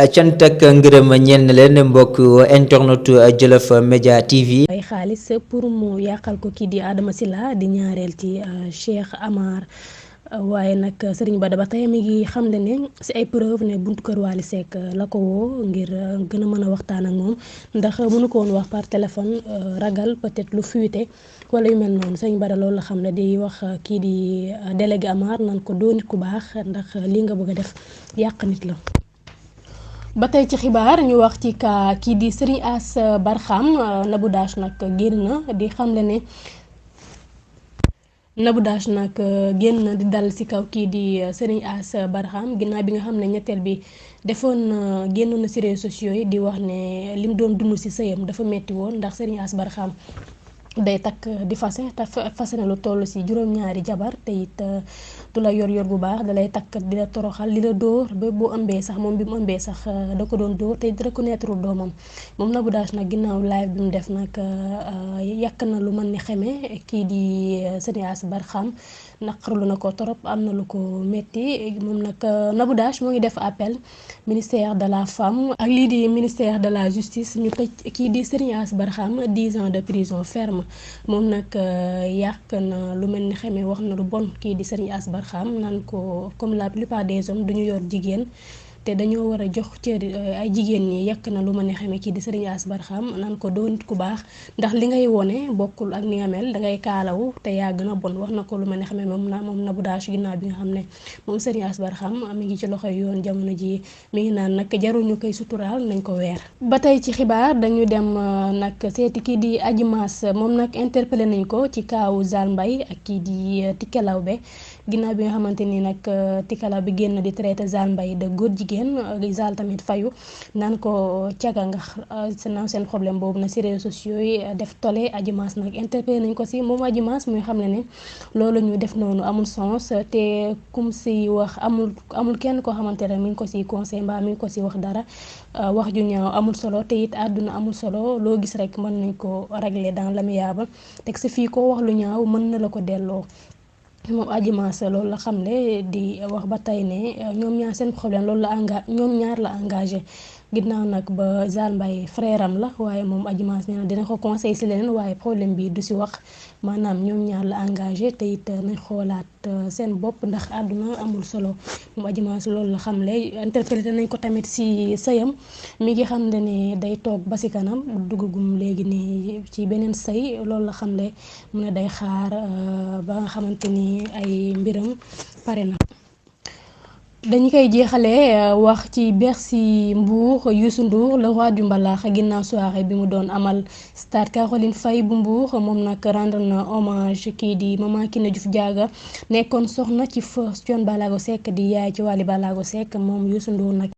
cant ak ngërëm ñeel na leen mbokk internet Jolof Média TV. ay xaalis pour mu yàqal ko kii di Adama Sylla di ñaareel ci Cheikh Amar waaye nag Serigne Bada ba tey mi ngi xam ne si ay preuve ne buntu kër Wally Seck la ko woo ngir gën a mën a waxtaan ak moom ndax mënu ko woon wax par téléphone ragal peut-être lu fuité wala yu mel noonu Serigne Bada loolu la xam ne di wax kii di délégué Amar nan ko doo nit ku baax ndax li nga bëgg a def yàq nit la. ba tey ci xibaar ñu wax ci ka kii di Serigne Ass Barham Nabou Dash nag génn na di xamle ne Nabou Dash nag génn na di dal ci kaw kii di Serigne Ass Barham ginnaaw bi nga xam ne ñetteel bi defoon génn na ci réseaux sociaux yi di wax ne lim doon dund ci sëyam dafa metti woon ndax Serigne Ass Barham day takk di fase te fase na lu toll ci juróom-ñaari jabar te it du la yor bu baax da lay takk di la toroxal di la dóor ba bu ëmbee sax moom bi mu ëmbee sax da ko doon dóor te it reconnaître doomam moom Nabou Dash nag ginnaaw live bi mu def nag yàq na lu mën ni xeme kii di Serigne Ass Barham naqarlu na ko torop am na lu ko metti moom nag Nabou Dash moo ngi def appel ministère de la femme ak lii di ministère de la justice ñu tëj kii di Serigne Ass Barham 10 ans de prison ferme moom nag yàq na lu mel ni xamee wax na lu bon kii di Serigne Ass Barham naan ko comme la plupart des hommes duñu yor jigéen te dañoo war a jox cër ay jigéen ñi yàq na lu ma ne xamee kii di Serigne Ass Barham naan ko doo nit ku baax ndax li ngay wone bokkul ak ni nga mel dangay kaalawu te yaa gën a bon wax na ko lu ma ne xamee moom Nabou Dash ginnaaw bi nga xam ne moom Serigne Ass Barham mi ngi ci loxoy yoon jamono ji mi ngi naan nag jaruñu koy suturaal nañ ko weer. ba tey ci xibaar dañu dem nag seeti kii di Adji Mass moom nag interpellé nañ ko ci kaawu Zale Mbaye ak kii di Tické Laobé ginnaaw bi nga xamante ni nag Tické Laobé génn di traité Zale Mbaye de góor jigéen Zale tamit fayu naan ko caga nga seen problème boobu na ci réseaux sociaux yi def tole Adji Mass nag interpellé nañ ko ci moom Adji Mass muy xam ne loolu ñu def noonu amul sens te kum ci wax amul kenn koo xamante ne mi ngi ko ci conseil mbaa mi ngi ko ci wax dara wax ju ñaaw amul solo te it àdduna amul solo loo gis rek mën nañ ko régler dans l'amiable teg ci fii ko wax lu ñaaw mën na la ko delloo. moom Adji Mass loolu la xam ne di wax ba tey ne ñoom ñaar seen problème loolu ñoom ñaar la engagé ginnaaw nag ba Zale Mbaye frère am la waaye moom Adji Mass nee na dina ko conseil ci leneen waaye problème bi du ci wax maanaam ñoom ñaar la engagé te it nañ xoolaat seen bopp ndax àdduna amul solo moom Adji Mass loolu la xam le interprété nañ ko tamit ci sëyam mi ngi xam ne day toog ba ci kanam duggagum léegi ni ci beneen sëy loolu la xam le mu ne day xaar ba nga xamante ni ay mbiram pare na. dañu koy jeexalee wax ci Bercy Mbour Youssou Ndour le roi du mbalax ginnaaw soirée bi mu doon amal stade Caroline Faye bu Mbour moom nag rendre na hommage kii di Maman Kiné Diouf Diaga nekkoon soxna ci feu Thione Ballago Seck di yaay ci Wally Ballago Seck moom Youssou Ndour nag